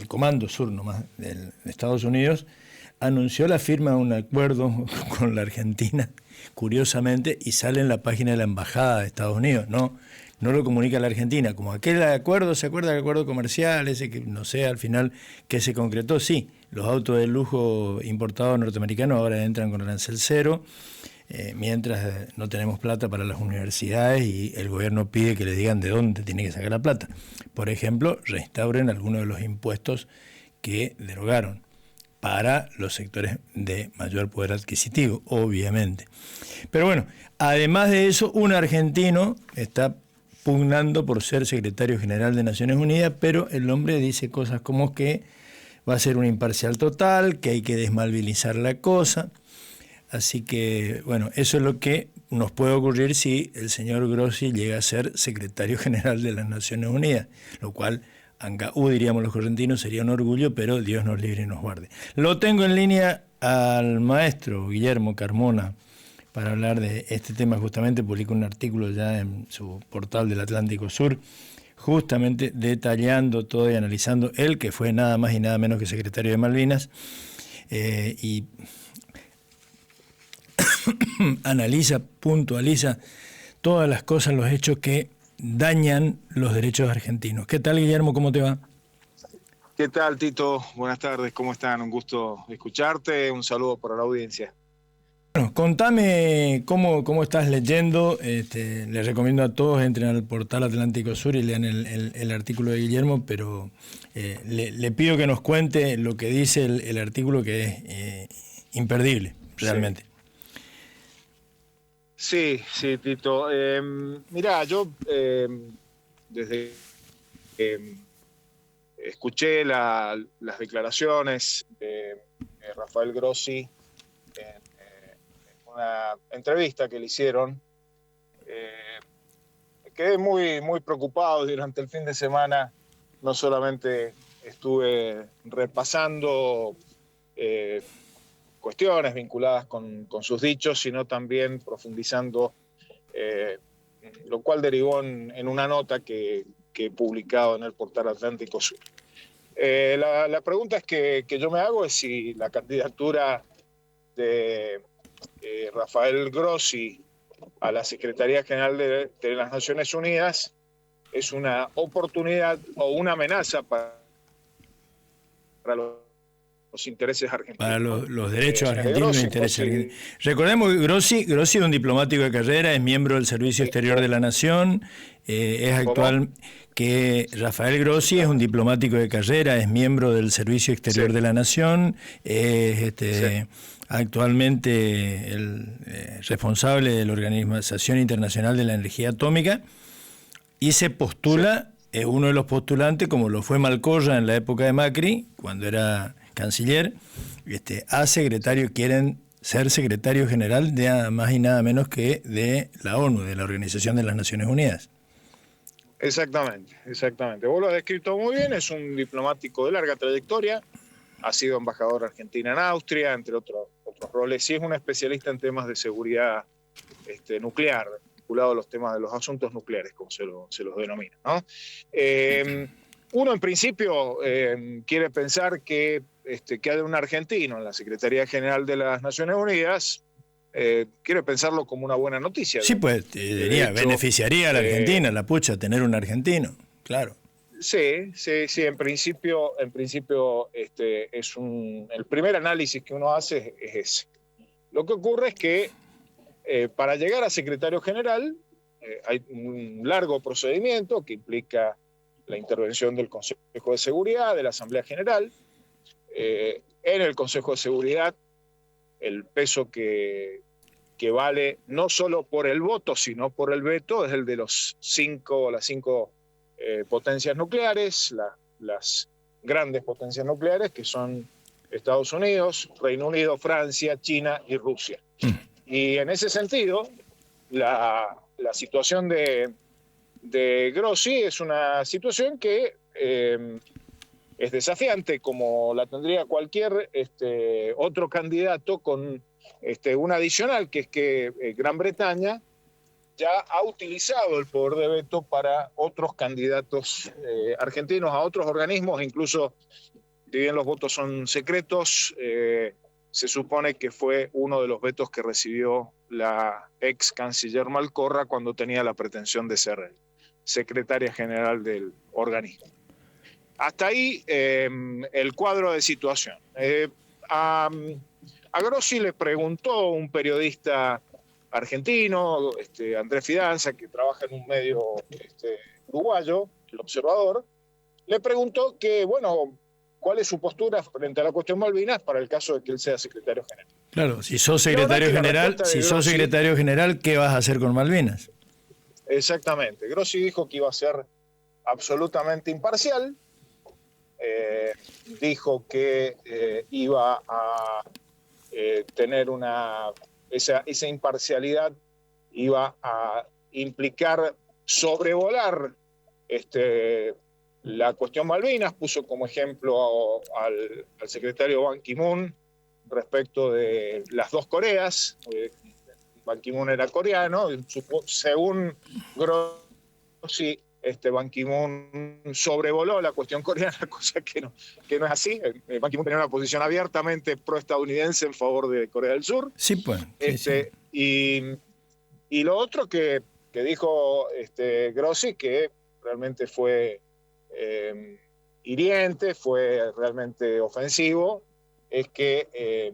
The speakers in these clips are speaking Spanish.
Comando Sur nomás de Estados Unidos, anunció la firma de un acuerdo con la Argentina, curiosamente, y sale en la página de la Embajada de Estados Unidos, no lo comunica la Argentina, como aquel acuerdo, ¿se acuerda del acuerdo comercial, ese que no sé al final qué se concretó? Sí, los autos de lujo importados norteamericanos ahora entran con arancel cero, mientras no tenemos plata para las universidades y el gobierno pide que les digan de dónde tiene que sacar la plata. Por ejemplo, restauren algunos de los impuestos que derogaron para los sectores de mayor poder adquisitivo, obviamente. Pero bueno, además de eso, un argentino está pugnando por ser secretario general de Naciones Unidas, pero el hombre dice cosas como que va a ser un imparcial total, que hay que desmalvilizar la cosa. Así que, bueno, eso es lo que nos puede ocurrir si el señor Grossi llega a ser secretario general de las Naciones Unidas, lo cual, diríamos los correntinos, sería un orgullo, pero Dios nos libre y nos guarde. Lo tengo en línea al maestro Guillermo Carmona para hablar de este tema. Justamente publicó un artículo ya en su portal del Atlántico Sur, justamente detallando todo y analizando él, que fue nada más y nada menos que secretario de Malvinas, y analiza, puntualiza todas las cosas, los hechos que dañan los derechos argentinos. ¿Qué tal, Guillermo? ¿Cómo te va? ¿Qué tal, Tito? Buenas tardes, ¿cómo están? Un gusto escucharte, un saludo para la audiencia. Bueno, contame cómo estás leyendo. Les recomiendo a todos entren al portal Atlántico Sur y lean el artículo de Guillermo, pero le pido que nos cuente lo que dice el artículo, que es imperdible, realmente. Sí, Tito. Mirá, yo desde que escuché las declaraciones de Rafael Grossi en una entrevista que le hicieron, quedé muy preocupado. Durante el fin de semana no solamente estuve repasando cuestiones vinculadas con sus dichos, sino también profundizando, lo cual derivó en una nota que he publicado en el portal Atlántico Sur. La pregunta que yo me hago es si la candidatura de Rafael Grossi a la Secretaría General de las Naciones Unidas es una oportunidad o una amenaza para los intereses argentinos. Para los derechos argentinos, los intereses argentinos. Recordemos que Grossi es un diplomático de carrera, es miembro del Servicio Exterior de la Nación, es actual que Rafael Grossi es un diplomático de carrera, es miembro del Servicio Exterior de la Nación, es actualmente el responsable de la Organización Internacional de la Energía Atómica y se postula, es uno de los postulantes, como lo fue Malcorra en la época de Macri, cuando era canciller, a secretario, quieren ser secretario general de nada más y nada menos que de la ONU, de la Organización de las Naciones Unidas. Exactamente. Vos lo has descrito muy bien, es un diplomático de larga trayectoria, ha sido embajador argentino en Austria, entre otros roles, y es un especialista en temas de seguridad nuclear, vinculado a los temas de los asuntos nucleares, como se los denomina, ¿no? Uno en principio quiere pensar que haya un argentino en la Secretaría General de las Naciones Unidas, quiere pensarlo como una buena noticia. Sí, pues beneficiaría a la Argentina, la pucha, tener un argentino, claro. Sí, en principio es el primer análisis que uno hace es ese. Lo que ocurre es que para llegar a secretario general hay un largo procedimiento que implica la intervención del Consejo de Seguridad, de la Asamblea General. En el Consejo de Seguridad, el peso que vale no solo por el voto, sino por el veto, es el de las cinco potencias nucleares, las grandes potencias nucleares, que son Estados Unidos, Reino Unido, Francia, China y Rusia. Y en ese sentido, la situación de Grossi es una situación que es desafiante, como la tendría cualquier otro candidato, con un adicional, que es que Gran Bretaña ya ha utilizado el poder de veto para otros candidatos argentinos a otros organismos, incluso si bien los votos son secretos, se supone que fue uno de los vetos que recibió la ex canciller Malcorra cuando tenía la pretensión de ser secretaria general del organismo. Hasta ahí el cuadro de situación. A Grossi le preguntó un periodista argentino, Andrés Fidanza, que trabaja en un medio uruguayo, El Observador, le preguntó que, bueno, cuál es su postura frente a la cuestión Malvinas para el caso de que él sea secretario general. Claro, si sos secretario general, ¿qué vas a hacer con Malvinas? Exactamente. Grossi dijo que iba a ser absolutamente imparcial, dijo que iba a tener esa imparcialidad iba a implicar sobrevolar la cuestión Malvinas, puso como ejemplo al secretario Ban Ki-moon respecto de las dos Coreas. Ban Ki-moon era coreano, según Grossi, Ban Ki-moon sobrevoló la cuestión coreana, cosa que no es así. Ban Ki-moon tenía una posición abiertamente pro-estadounidense en favor de Corea del Sur. Sí, pues. Sí. Y lo otro que dijo Grossi, que realmente fue hiriente, fue realmente ofensivo, es que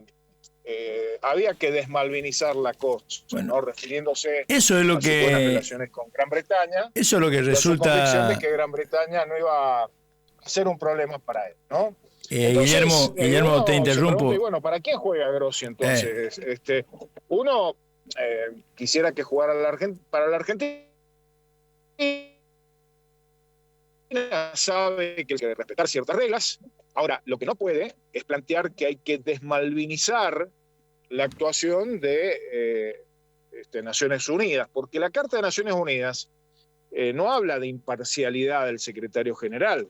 había que desmalvinizar la cosa, bueno, ¿no? Refiriéndose eso es lo a sus buenas relaciones con Gran Bretaña. Eso es lo que resulta. La convicción de que Gran Bretaña no iba a ser un problema para él, ¿no? Entonces, Guillermo, te interrumpo. Y bueno, ¿para quién juega Grossi entonces? Uno quisiera que jugara para la Argentina. Sabe que hay que respetar ciertas reglas. Ahora, lo que no puede es plantear que hay que desmalvinizar la actuación de Naciones Unidas, porque la Carta de Naciones Unidas no habla de imparcialidad del secretario general.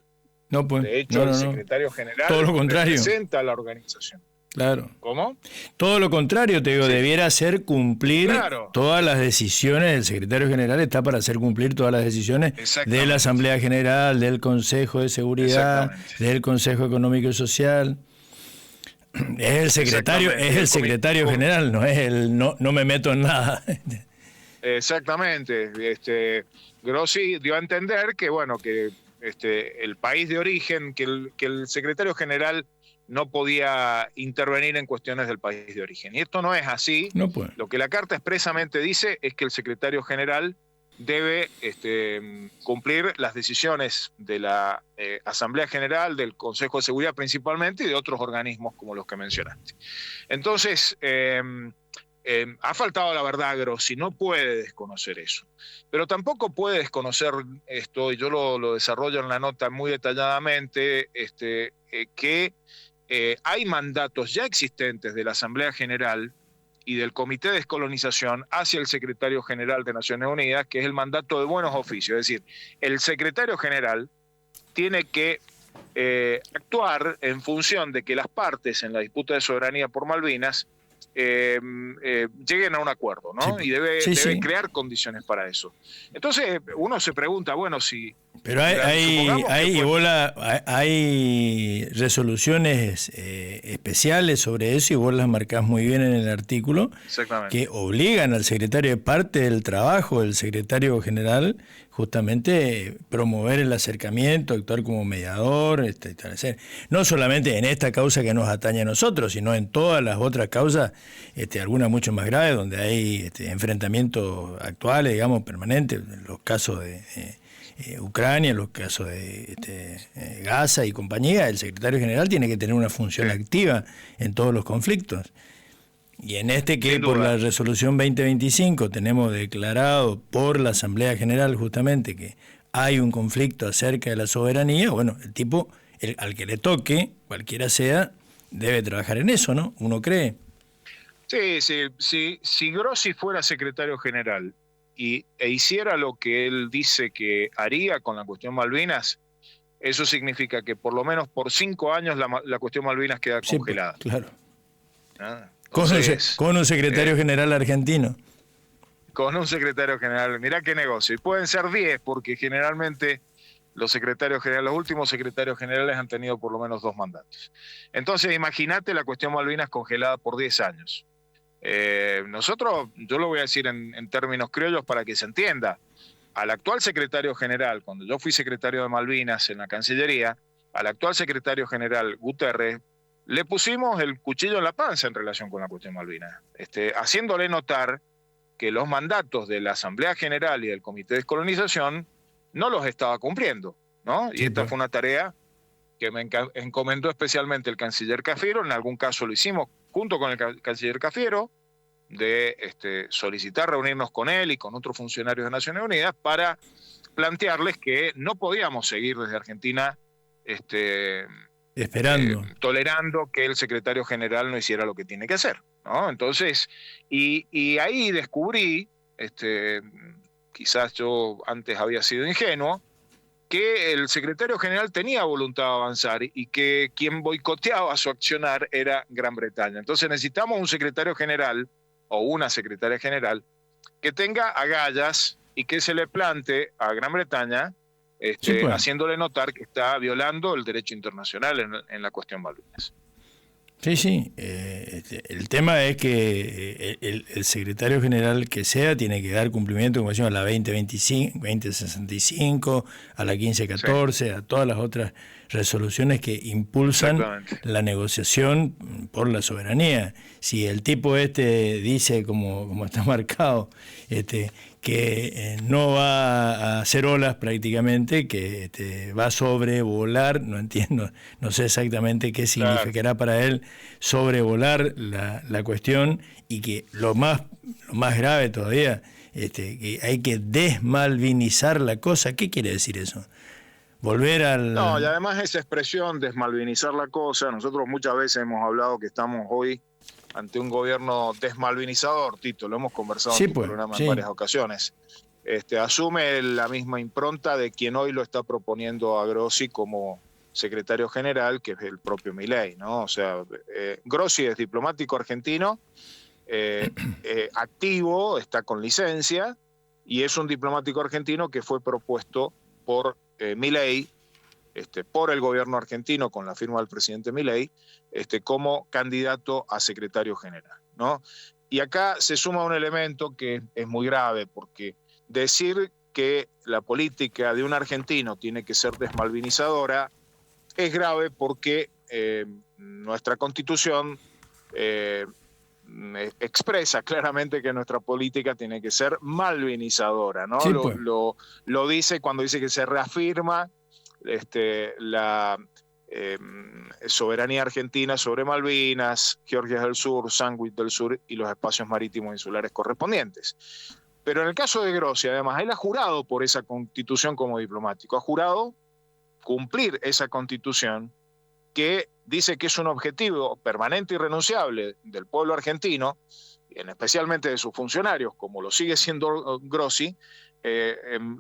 No, pues, de hecho, el secretario general todo lo contrario. Representa a la organización. Claro. ¿Cómo? Todo lo contrario, te digo, sí. Debiera hacer cumplir todas las decisiones. El secretario general está para hacer cumplir todas las decisiones de la Asamblea General, del Consejo de Seguridad, del Consejo Económico y Social. Es el secretario general, no es no me meto en nada. Exactamente. Grossi dio a entender que, bueno, que el país de origen, que el secretario general no podía intervenir en cuestiones del país de origen. Y esto no es así. No puede. Lo que la Carta expresamente dice es que el secretario general debe cumplir las decisiones de la Asamblea General, del Consejo de Seguridad principalmente, y de otros organismos como los que mencionaste. Entonces, ha faltado la verdad, Grossi, no puede desconocer eso. Pero tampoco puede desconocer esto, y yo lo desarrollo en la nota muy detalladamente, que hay mandatos ya existentes de la Asamblea General y del Comité de Descolonización hacia el Secretario General de Naciones Unidas, que es el mandato de buenos oficios. Es decir, el Secretario General tiene que actuar en función de que las partes en la disputa de soberanía por Malvinas lleguen a un acuerdo, ¿no? Sí. Y debe crear condiciones para eso. Entonces uno se pregunta, bueno, si... Pero hay resoluciones especiales sobre eso, y vos las marcás muy bien en el artículo, que obligan al secretario, de parte del trabajo del secretario general, justamente promover el acercamiento, actuar como mediador, no solamente en esta causa que nos atañe a nosotros, sino en todas las otras causas, algunas mucho más graves, donde hay enfrentamientos actuales, digamos, permanentes, los casos de Ucrania, los casos de Gaza y compañía. El secretario general tiene que tener una función activa en todos los conflictos. Y en que por la resolución 2025 tenemos declarado por la Asamblea General justamente que hay un conflicto acerca de la soberanía, bueno, el tipo, al que le toque, cualquiera sea, debe trabajar en eso, ¿no? Uno cree. Sí, si Grossi fuera secretario general e hiciera lo que él dice que haría con la cuestión Malvinas, eso significa que por lo menos por 5 años la cuestión Malvinas queda congelada. Claro. ¿Ah? Con un secretario general argentino. con un secretario general. Mirá qué negocio. Y pueden ser 10, porque generalmente los secretarios generales, los últimos secretarios generales han tenido por lo menos 2 mandatos. Entonces, imagínate la cuestión Malvinas congelada por 10 años. Nosotros, yo lo voy a decir en términos criollos para que se entienda, al actual secretario general, cuando yo fui secretario de Malvinas en la Cancillería, al actual secretario general Guterres, le pusimos el cuchillo en la panza en relación con la cuestión Malvinas, haciéndole notar que los mandatos de la Asamblea General y del Comité de Descolonización no los estaba cumpliendo, ¿no? Y esta fue una tarea que me encomendó especialmente el canciller Cafiero. En algún caso lo hicimos junto con el canciller Cafiero, de solicitar reunirnos con él y con otros funcionarios de Naciones Unidas para plantearles que no podíamos seguir desde Argentina esperando, tolerando que el secretario general no hiciera lo que tiene que hacer, ¿no? Entonces, y ahí descubrí, quizás yo antes había sido ingenuo, que el secretario general tenía voluntad de avanzar y que quien boicoteaba su accionar era Gran Bretaña. Entonces necesitamos un secretario general o una secretaria general que tenga agallas y que se le plante a Gran Bretaña haciéndole notar que está violando el derecho internacional en la cuestión Malvinas. Sí. El tema es que el secretario general que sea tiene que dar cumplimiento, como decimos, a la 2025, 2065, a la 1514, a todas las otras resoluciones que impulsan la negociación por la soberanía. Si el tipo dice, como está marcado, que no va a hacer olas prácticamente, que va a sobrevolar, no entiendo, no sé exactamente qué significará para él sobrevolar la cuestión, y que lo más grave todavía, que hay que desmalvinizar la cosa. ¿Qué quiere decir eso? Volver al... No, y además esa expresión, desmalvinizar la cosa, nosotros muchas veces hemos hablado que estamos hoy ante un gobierno desmalvinizador, Tito, lo hemos conversado en tu programa en varias ocasiones. Asume la misma impronta de quien hoy lo está proponiendo a Grossi como secretario general, que es el propio Milei, ¿no? O sea, Grossi es diplomático argentino, activo, está con licencia, y es un diplomático argentino que fue propuesto por Milei, por el gobierno argentino con la firma del presidente Milei, como candidato a secretario general, ¿no? Y acá se suma un elemento que es muy grave, porque decir que la política de un argentino tiene que ser desmalvinizadora es grave, porque nuestra Constitución expresa claramente que nuestra política tiene que ser malvinizadora, ¿no? Lo dice cuando dice que se reafirma la soberanía argentina sobre Malvinas, Georgias del Sur, Sandwich del Sur y los espacios marítimos insulares correspondientes. Pero en el caso de Grossi, además, él ha jurado por esa Constitución como diplomático, ha jurado cumplir esa Constitución, que dice que es un objetivo permanente y irrenunciable del pueblo argentino, especialmente de sus funcionarios, como lo sigue siendo Grossi,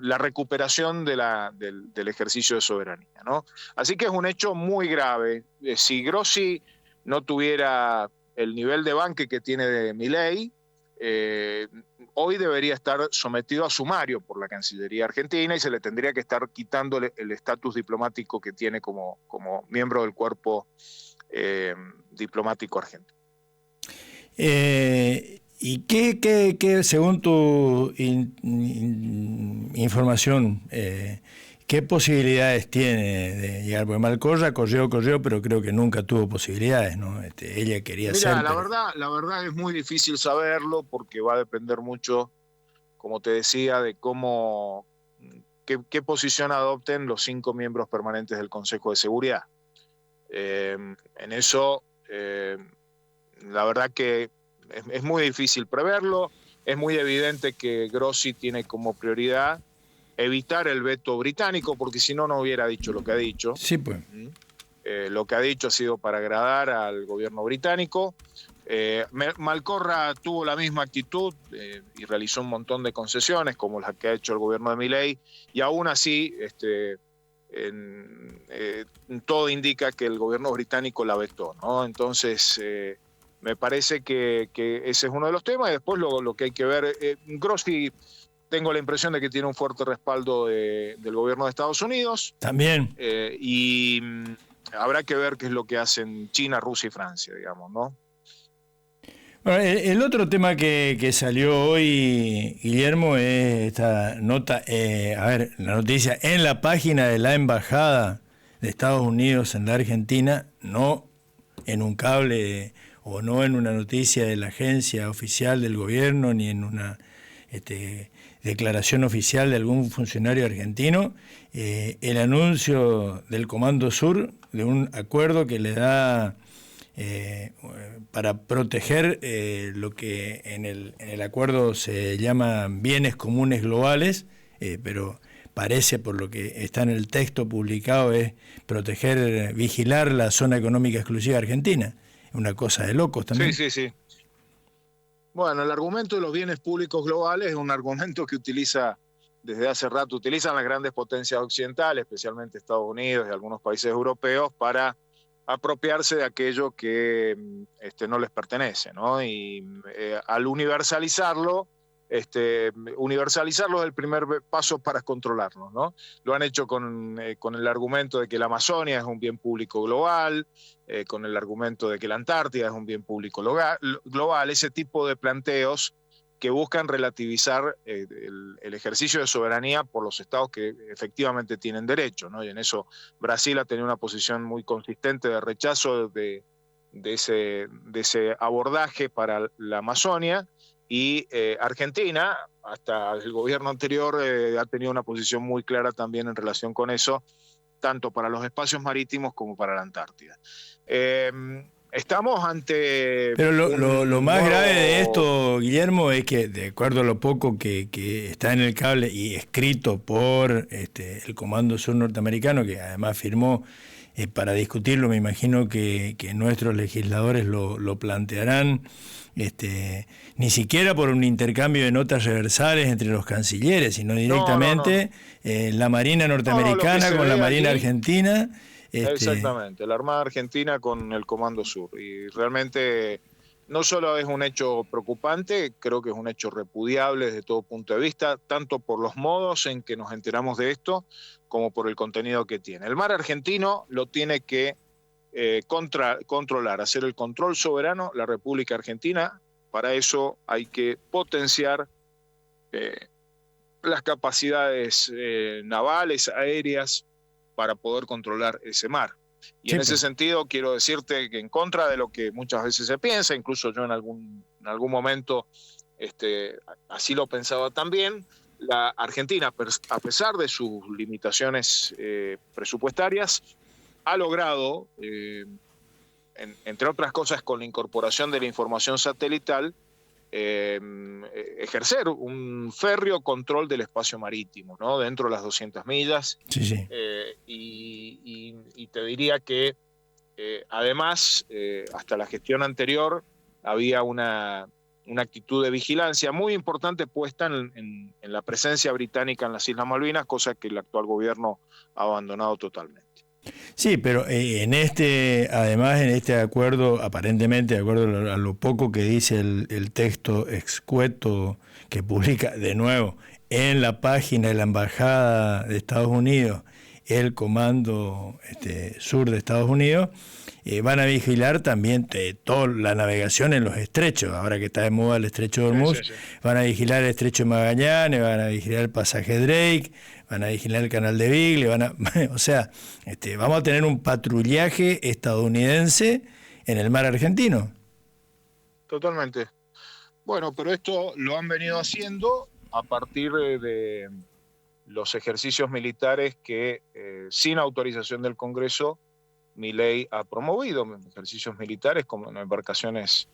la recuperación del ejercicio de soberanía, ¿no? Así que es un hecho muy grave. Si Grossi no tuviera el nivel de banque que tiene de Milei, hoy debería estar sometido a sumario por la Cancillería argentina y se le tendría que estar quitando el estatus diplomático que tiene como miembro del cuerpo diplomático argentino. ¿Y qué según tu información, qué posibilidades tiene de llegar? Porque Malcorra corrió, pero creo que nunca tuvo posibilidades, ¿no? Ella quería ser... La verdad es muy difícil saberlo, porque va a depender mucho, como te decía, de qué posición adopten los 5 miembros permanentes del Consejo de Seguridad. En eso, la verdad que es muy difícil preverlo. Es muy evidente que Grossi tiene como prioridad evitar el veto británico, porque si no, no hubiera dicho lo que ha dicho. Sí, pues. Lo que ha dicho ha sido para agradar al gobierno británico. Malcorra tuvo la misma actitud y realizó un montón de concesiones, como las que ha hecho el gobierno de Milei, y aún así todo indica que el gobierno británico la vetó, ¿no? Entonces Me parece que ese es uno de los temas, y después lo que hay que ver, Grossi, tengo la impresión de que tiene un fuerte respaldo del gobierno de Estados Unidos. También. Y habrá que ver qué es lo que hacen China, Rusia y Francia, digamos, ¿no? Bueno, el otro tema que salió hoy, Guillermo, es esta nota, la noticia en la página de la Embajada de Estados Unidos en la Argentina, no en un cable o no en una noticia de la agencia oficial del gobierno, ni en una declaración oficial de algún funcionario argentino, el anuncio del Comando Sur de un acuerdo que le da para proteger lo que en el acuerdo se llaman bienes comunes globales, pero parece, por lo que está en el texto publicado, es proteger, vigilar la zona económica exclusiva argentina. Una cosa de locos también. Sí. Bueno, el argumento de los bienes públicos globales es un argumento que desde hace rato utilizan las grandes potencias occidentales, especialmente Estados Unidos y algunos países europeos, para apropiarse de aquello que no les pertenece, ¿no? Y al universalizarlo es el primer paso para controlarlo, ¿no? Lo han hecho con el argumento de que la Amazonia es un bien público global, con el argumento de que la Antártida es un bien público global, ese tipo de planteos que buscan relativizar el ejercicio de soberanía por los estados que efectivamente tienen derecho, ¿no? Y en eso Brasil ha tenido una posición muy consistente de rechazo de ese abordaje para la Amazonia, y Argentina, hasta el gobierno anterior, ha tenido una posición muy clara también en relación con eso, tanto para los espacios marítimos como para la Antártida. Estamos ante... Pero lo más grave de esto, Guillermo, es que, de acuerdo a lo poco que está en el cable y escrito por el Comando Sur norteamericano, que además firmó para discutirlo, me imagino que nuestros legisladores lo plantearán, ni siquiera por un intercambio de notas reversales entre los cancilleres, sino directamente la Marina norteamericana con la Marina argentina. Exactamente, la Armada Argentina con el Comando Sur. Y realmente no solo es un hecho preocupante, creo que es un hecho repudiable desde todo punto de vista, tanto por los modos en que nos enteramos de esto, como por el contenido que tiene. El mar argentino lo tiene que controlar, hacer el control soberano la República Argentina. Para eso hay que potenciar las capacidades navales, aéreas, para poder controlar ese mar. Y en ese sentido quiero decirte que, en contra de lo que muchas veces se piensa, incluso yo en algún momento así lo pensaba también, la Argentina, a pesar de sus limitaciones presupuestarias, ha logrado, entre otras cosas con la incorporación de la información satelital, ejercer un férreo control del espacio marítimo, ¿no? Dentro de las 200 millas. Sí. Y te diría que además, hasta la gestión anterior, había una actitud de vigilancia muy importante puesta en la presencia británica en las Islas Malvinas, cosa que el actual gobierno ha abandonado totalmente. Sí, pero además en este acuerdo, aparentemente, de acuerdo a lo poco que dice el texto escueto que publica de nuevo en la página de la Embajada de Estados Unidos, el Comando Sur de Estados Unidos, van a vigilar también toda la navegación en los estrechos, ahora que está de moda el estrecho de Hormuz. Sí. Van a vigilar el estrecho de Magallanes, van a vigilar el pasaje Drake, van a vigilar el canal de Beagle, o sea, vamos a tener un patrullaje estadounidense en el mar argentino. Totalmente. Bueno, pero esto lo han venido haciendo a partir de los ejercicios militares que, sin autorización del Congreso, Milei ha promovido, ejercicios militares como en embarcaciones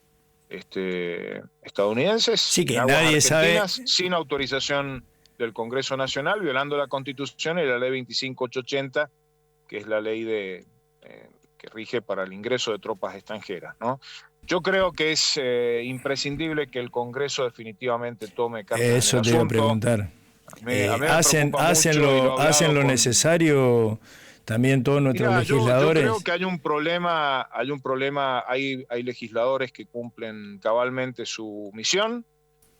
estadounidenses, sí, que nadie sabe, sin autorización del Congreso Nacional, violando la Constitución y la Ley 25880, que es la ley que rige para el ingreso de tropas extranjeras, ¿no? Yo creo que es imprescindible que el Congreso definitivamente tome cartas en el asunto. Eso te iba a preguntar. ¿Hacen lo necesario, también todos nuestros Mirá, legisladores. yo creo que hay legisladores que cumplen cabalmente su misión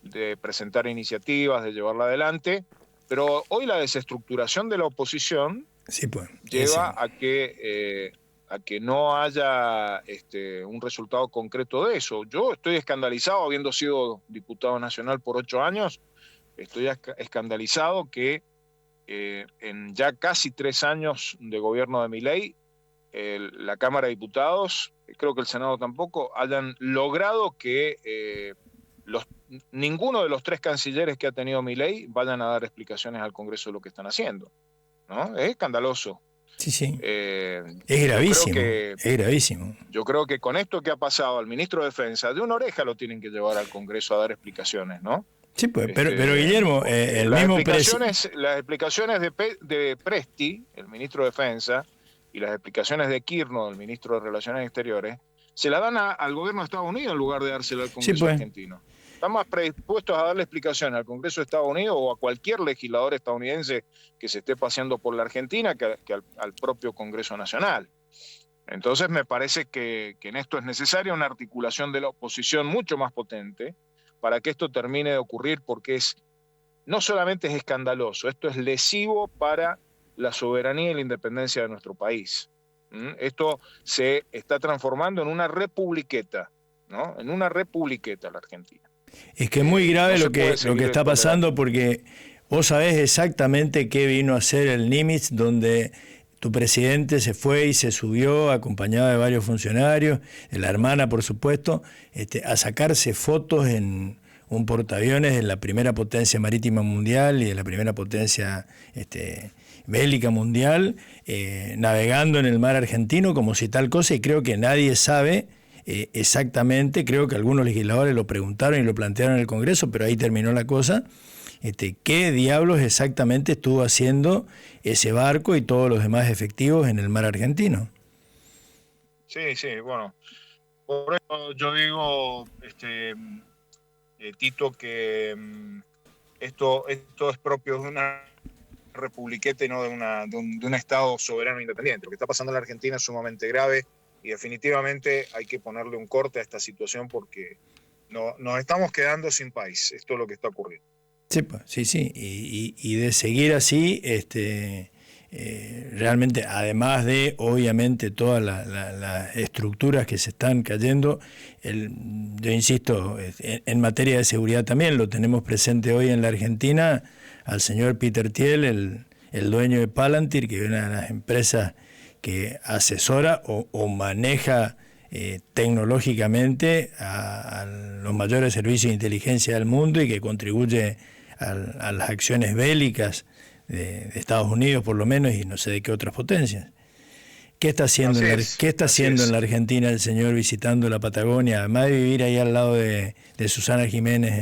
de presentar iniciativas, de llevarla adelante, pero hoy la desestructuración de la oposición Sí, pues, lleva a que no haya un resultado concreto de eso. Yo estoy escandalizado, habiendo sido diputado nacional por 8 años, estoy escandalizado que en ya casi 3 años de gobierno de Milei, la Cámara de Diputados, creo que el Senado tampoco, hayan logrado que ninguno de los 3 cancilleres que ha tenido Milei vayan a dar explicaciones al Congreso de lo que están haciendo, ¿no? Es escandaloso. Sí, sí. Es gravísimo, es gravísimo. Yo creo que con esto que ha pasado al ministro de Defensa, de una oreja lo tienen que llevar al Congreso a dar explicaciones, ¿no? Sí, pues, pero Guillermo, el mismo presidente. Las explicaciones de Presti, el ministro de Defensa, y las explicaciones de Kirchner, el ministro de Relaciones Exteriores, se la dan al gobierno de Estados Unidos en lugar de dársela al Congreso argentino. Están más predispuestos a darle explicaciones al Congreso de Estados Unidos o a cualquier legislador estadounidense que se esté paseando por la Argentina que al propio Congreso Nacional. Entonces me parece que en esto es necesaria una articulación de la oposición mucho más potente para que esto termine de ocurrir, porque no solamente es escandaloso, esto es lesivo para la soberanía y la independencia de nuestro país. Esto se está transformando en una republiqueta, ¿no? En una republiqueta la Argentina. Es que es muy grave lo que está pasando, porque vos sabés exactamente qué vino a hacer el Nimitz, donde tu presidente se fue y se subió acompañado de varios funcionarios, de la hermana por supuesto, a sacarse fotos en un portaaviones de la primera potencia marítima mundial y de la primera potencia bélica mundial, navegando en el mar argentino como si tal cosa, y creo que nadie sabe exactamente, creo que algunos legisladores lo preguntaron y lo plantearon en el Congreso, pero ahí terminó la cosa. ¿Qué diablos exactamente estuvo haciendo ese barco y todos los demás efectivos en el mar argentino? Sí, bueno. Por eso yo digo, Tito, que esto es propio de una republiqueta y no de un Estado soberano e independiente. Lo que está pasando en la Argentina es sumamente grave y definitivamente hay que ponerle un corte a esta situación porque nos estamos quedando sin país. Esto es lo que está ocurriendo. Sí. Y de seguir así, realmente, además de, obviamente, todas las estructuras que se están cayendo, yo insisto, en materia de seguridad también lo tenemos presente hoy en la Argentina, al señor Peter Thiel, el dueño de Palantir, que es una de las empresas que asesora o maneja tecnológicamente a los mayores servicios de inteligencia del mundo y que contribuye a las acciones bélicas de Estados Unidos, por lo menos, y no sé de qué otras potencias. ¿Qué está haciendo, en la Argentina el señor visitando la Patagonia, además de vivir ahí al lado de Susana Jiménez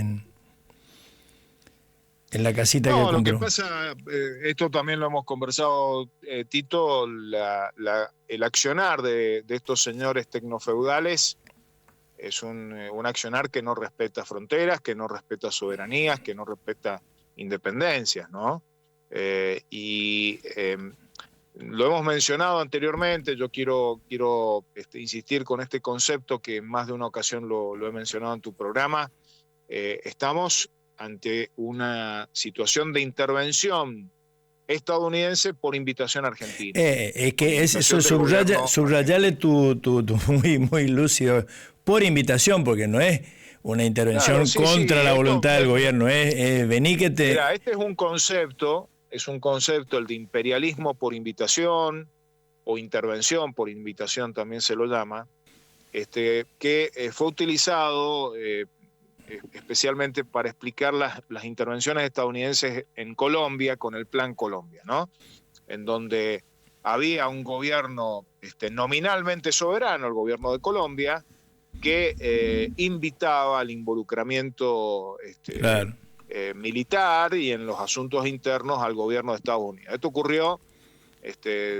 en la casita que compró? Lo que pasa, esto también lo hemos conversado, Tito, el accionar de estos señores tecnofeudales es un accionar que no respeta fronteras, que no respeta soberanías, que no respeta independencias, ¿no? Lo hemos mencionado anteriormente, yo quiero insistir con este concepto que en más de una ocasión lo he mencionado en tu programa. Estamos ante una situación de intervención estadounidense por invitación argentina. Es que eso subrayale tu muy lúcido, por invitación, porque no es una intervención contra la voluntad del gobierno, es vení que te... Mira, este es un concepto, el de imperialismo por invitación, o intervención por invitación también se lo llama, que fue utilizado especialmente para explicar las intervenciones estadounidenses en Colombia con el Plan Colombia, ¿no? En donde había un gobierno nominalmente soberano, el gobierno de Colombia, que invitaba al involucramiento militar y en los asuntos internos al gobierno de Estados Unidos. Esto ocurrió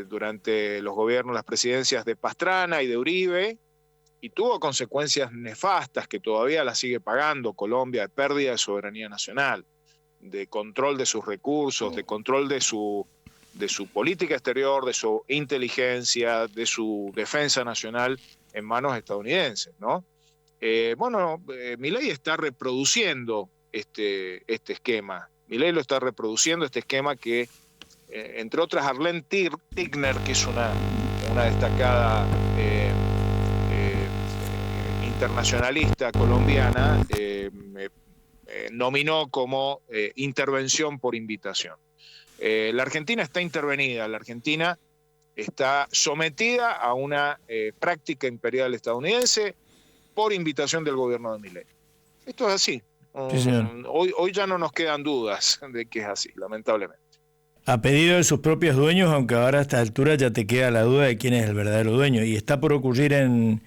durante los gobiernos, las presidencias de Pastrana y de Uribe, y tuvo consecuencias nefastas que todavía las sigue pagando Colombia, de pérdida de soberanía nacional, de control de sus recursos, de control de su política exterior, de su inteligencia, de su defensa nacional en manos estadounidenses, ¿no? Milei está reproduciendo este esquema. Milei lo está reproduciendo, este esquema que, entre otras, Arlene Tigner, que es una destacada internacionalista colombiana, nominó como intervención por invitación. La Argentina está intervenida, la Argentina está sometida a una práctica imperial estadounidense por invitación del gobierno de Milei. Esto es así. Sí, hoy ya no nos quedan dudas de que es así, lamentablemente. A pedido de sus propios dueños, aunque ahora a esta altura ya te queda la duda de quién es el verdadero dueño. Y está por ocurrir en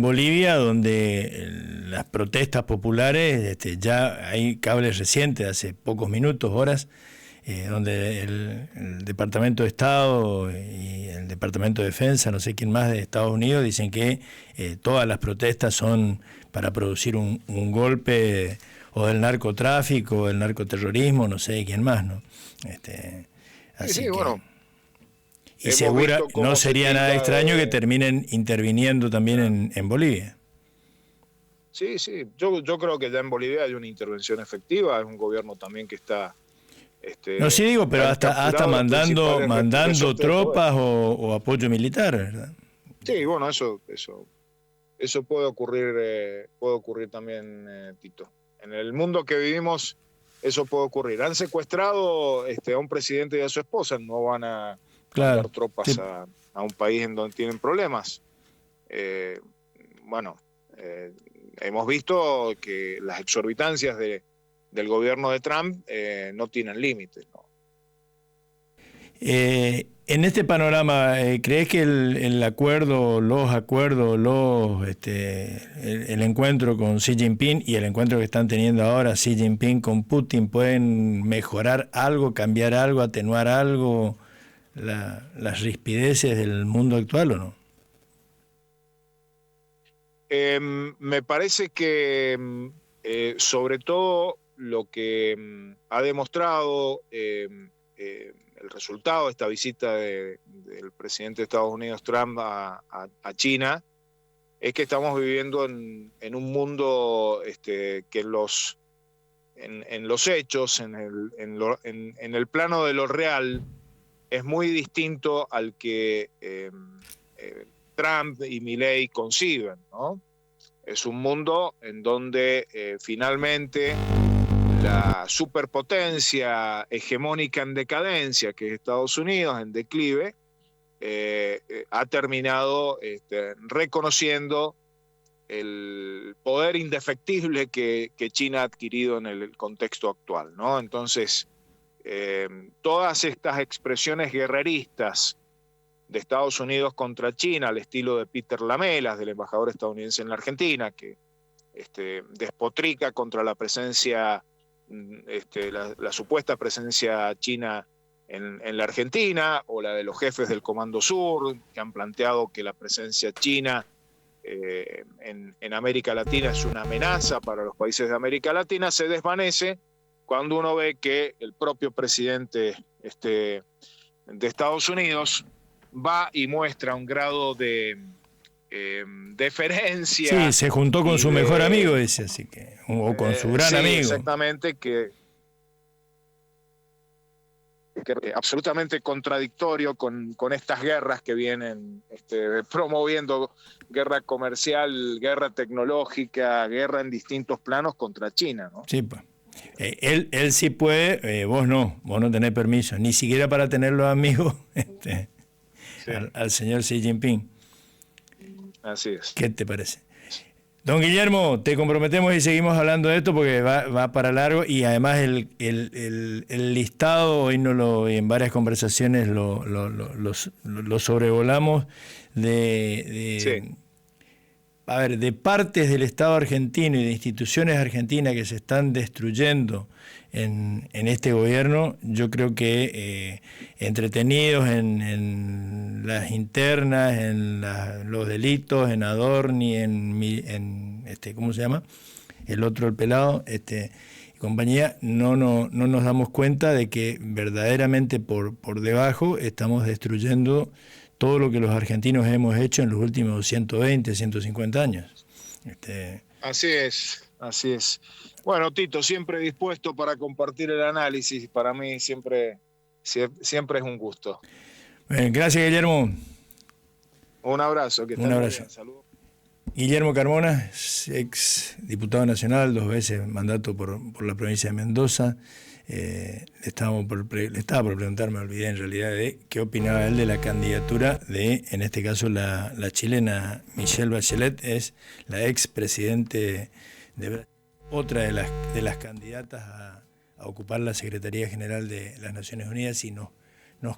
Bolivia, donde las protestas populares, ya hay cables recientes, hace pocos minutos, horas, donde el Departamento de Estado y el Departamento de Defensa, no sé quién más de Estados Unidos, dicen que todas las protestas son para producir un golpe o del narcotráfico, o del narcoterrorismo, no sé quién más, ¿no? Así sí, que, bueno. Y segura, no sería nada extraño que terminen interviniendo también en Bolivia. Sí, yo creo que ya en Bolivia hay una intervención efectiva, es un gobierno también que está... no, sí digo, pero hasta mandando tropas o apoyo militar, ¿verdad? Sí, bueno, eso puede ocurrir también, Tito. En el mundo que vivimos, eso puede ocurrir. Han secuestrado a un presidente y a su esposa, no van a mandar tropas sí. a un país en donde tienen problemas. Hemos visto que las exorbitancias del gobierno de Trump no tienen límites, ¿no? En este panorama, ¿crees que el acuerdo, el encuentro con Xi Jinping y el encuentro que están teniendo ahora Xi Jinping con Putin pueden mejorar algo, cambiar algo, atenuar algo, las rispideces del mundo actual o no? Me parece que sobre todo lo que ha demostrado el resultado de esta visita del presidente de Estados Unidos, Trump, a China, es que estamos viviendo en un mundo que en los hechos, en el plano de lo real, es muy distinto al que Trump y Milei conciben, ¿no? Es un mundo en donde finalmente la superpotencia hegemónica en decadencia, que es Estados Unidos, en declive, ha terminado reconociendo el poder indefectible que China ha adquirido en el contexto actual, ¿no? Entonces, todas estas expresiones guerreristas de Estados Unidos contra China, al estilo de Peter Lamelas, del embajador estadounidense en la Argentina, que despotrica contra la presencia, la supuesta presencia china en la Argentina, o la de los jefes del Comando Sur, que han planteado que la presencia china en América Latina es una amenaza para los países de América Latina, se desvanece cuando uno ve que el propio presidente de Estados Unidos va y muestra un grado de deferencia. Sí, se juntó con su mejor amigo ese, así que, o con su gran amigo. Exactamente, que absolutamente contradictorio con estas guerras que vienen promoviendo, guerra comercial, guerra tecnológica, guerra en distintos planos contra China, ¿no? Sí, pues. Él sí puede, vos no tenés permiso, ni siquiera para tenerlo amigos sí. al señor Xi Jinping. Así es. ¿Qué te parece? Don Guillermo, te comprometemos y seguimos hablando de esto porque va para largo, y además el listado, hoy en varias conversaciones lo sobrevolamos de partes del Estado argentino y de instituciones argentinas que se están destruyendo en este gobierno. Yo creo que entretenidos en las internas, en los delitos, en Adorni, en ¿cómo se llama? El otro, el pelado, compañía, no nos damos cuenta de que verdaderamente por debajo estamos destruyendo todo lo que los argentinos hemos hecho en los últimos 120, 150 años. Así es. Bueno, Tito, siempre dispuesto para compartir el análisis. Para mí siempre es un gusto. Gracias, Guillermo. Un abrazo. Que un abrazo. Bien. Saludos. Guillermo Carmona, ex diputado nacional, 2 veces mandato por la provincia de Mendoza. Le estaba por preguntar, me olvidé en realidad, de qué opinaba él de la candidatura de, en este caso, la chilena Michelle Bachelet, es la ex presidente de Brasil, otra de las candidatas a ocupar la Secretaría General de las Naciones Unidas, si nos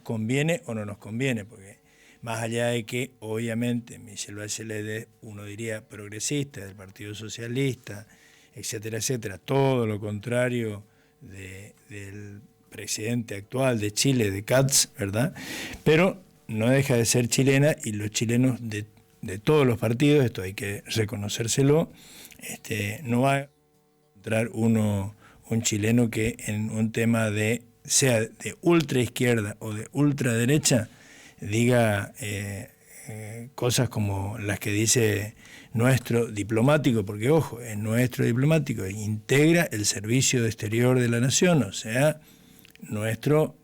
conviene o no nos conviene, porque más allá de que obviamente Michelle Bachelet es, uno diría, progresista, del Partido Socialista, etcétera, etcétera, todo lo contrario del presidente actual de Chile, de Katz, ¿verdad? Pero no deja de ser chilena, y los chilenos de todos los partidos, esto hay que reconocérselo, no va a encontrar un chileno que en un tema sea de ultra izquierda o de ultraderecha, diga cosas como las que dice nuestro diplomático, porque ojo, es nuestro diplomático, integra el servicio exterior de la nación, o sea, nuestro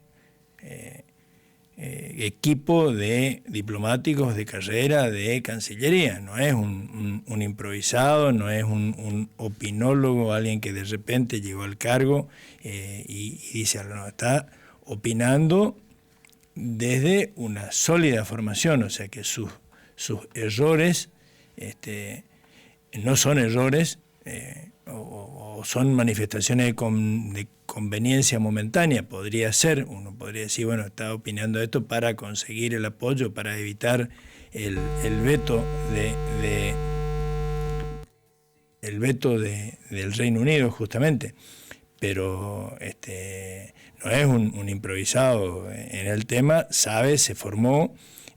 equipo de diplomáticos de carrera de Cancillería, no es un improvisado, no es un opinólogo, alguien que de repente llegó al cargo y dice algo, no, está opinando desde una sólida formación, o sea que sus errores no son errores o son manifestaciones de conveniencia momentánea. Uno podría decir, bueno, está opinando esto para conseguir el apoyo, para evitar el veto del Reino Unido, justamente, pero no es un improvisado en el tema, sabe, se formó,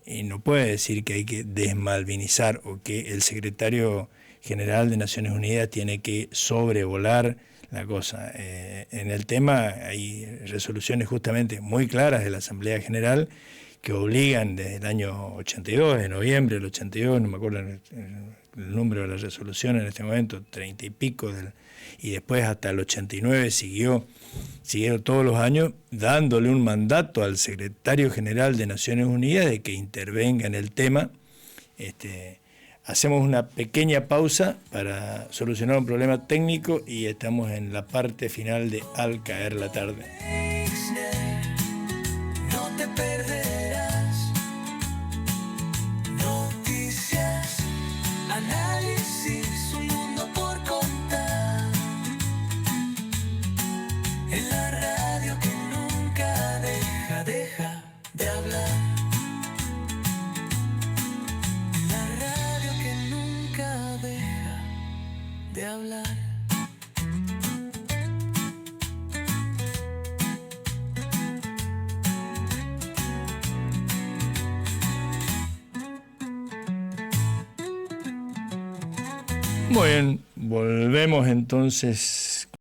y no puede decir que hay que desmalvinizar o que el secretario general de Naciones Unidas tiene que sobrevolar la cosa. En el tema hay resoluciones justamente muy claras de la Asamblea General que obligan desde el año 82, de noviembre del 82, no me acuerdo el número de la resolución en este momento, 30 y pico, y después hasta el 89 siguieron todos los años dándole un mandato al secretario general de Naciones Unidas de que intervenga en el tema. Hacemos una pequeña pausa para solucionar un problema técnico y estamos en la parte final de Al Caer la Tarde. No te perderás noticias, análisis, un mundo por contar. En la radio que nunca deja de hablar. En la radio que nunca deja de hablar. Muy bien, volvemos entonces